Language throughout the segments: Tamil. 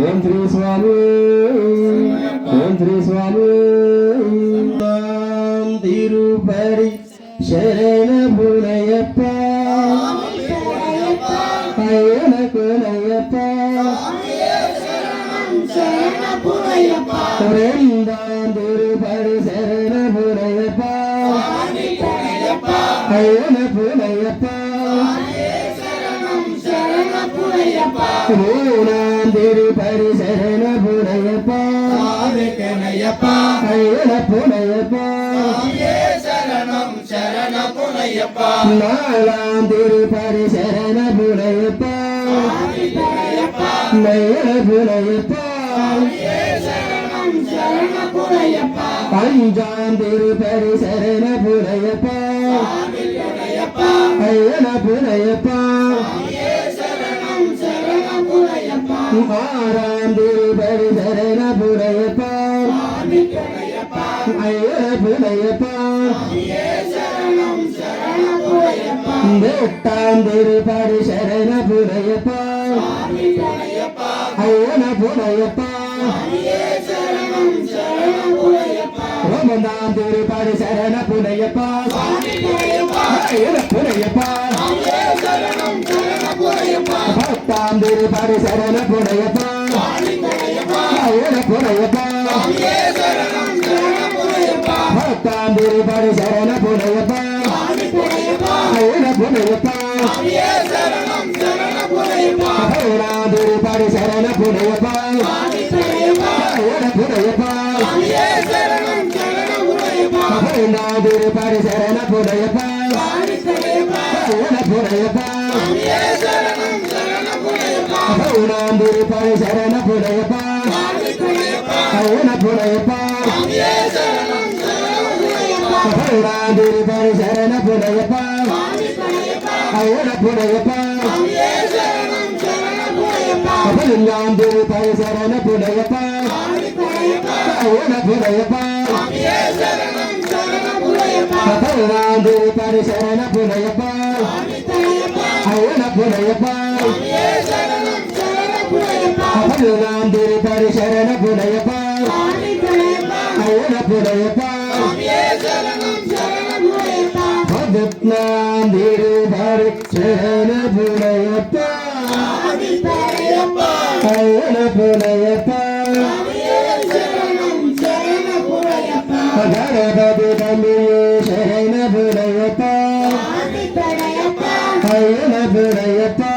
ஓம் ஸ்ரீ சுவாமி ஓம் ஸ்ரீ சுவாமி திருப்பதி சரண புனையப்பா ஐயனக்குனையப்பா ரெண்டாம் திருப்பதி சரண புனையப்பா ஐயனக்குனையப்பா மூணாம் திருப்பதி சரண புனையப்பா ஐயனக்குனையப்பா நாலாம் திருப்பதி சரண புனையப்பா நயன புனையப்பா அஞ்சாம் திருப்பதி சரண புனையப்பா ஐயன புனையப்பா ஆறாம் திருப்பதி சரண புனையப்பா ஐயன புனையப்பா எட்டாம் திருப்பதி சரண புனையப்பா ஐயன புனையப்பா ஒன்பதாம் திருப்பதி சரண புனையப்பா ஐயன புனையப்பா பத்தாம் திருப்பதி சரண புனையப்பா ஐயன புனையப்பா பத்தாம் திருப்பதி சரண புனையப்பா ஐயன புனையப்பா பதினாம் திருப்பதி சரண புனையப்பா ஐயன புனையப்பா பதினாம் திருப்பதி சரண புனையப்பா ஐயன புனையப்பா பதினாம் திருப்பதி சரண புனையப்பா ஐயன புனையப்பா பதினாம் திருப்பதி சரண புனையப்பா ஐயன புனையப்பா பதினாம் திருப்பதி சரண புனையப்பா ஐயன புனையப்பா பதினாம் திருப்பதி சரண புனையப்பா ஐயன புனையப்பா பதினாம் திருப்பதி சரண புனையப்பா ஐயன புனையப்பா பதினாம் திருப்பதி சரண புனையப்பா ஐயன புனையப்பா கணபதி தம்பியே சரண புனையப்பா ஐயன புனையப்பா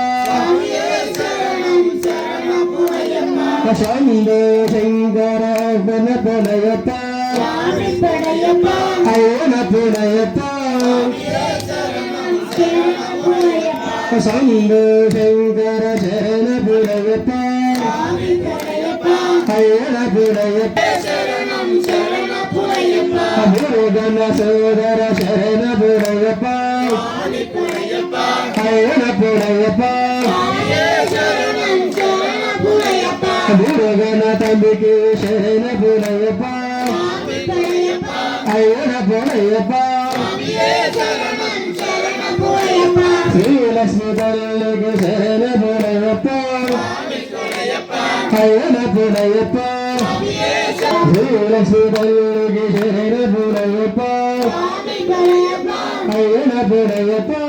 சம்பு சங்கர புனையப்பா ஐயன புனையப்பா சம்பு சங்கர சரண புனையப்பா ஐயன புனையப்பா முருகன சோதர சரண புனையப்பா ஐயன புனையப்பா முருகன தம்பிக்கு சரண புனையப்பா ஐயன புனையப்பா ஸ்ரீலக்ஷ்மி தல்லுக்கு சரண புனையப்பா ஐயன புனையப்பா ஸ்ரீலக்ஷ்மி தல்லுக்கு சரண புனையப்பா ஐயன புனையப்பா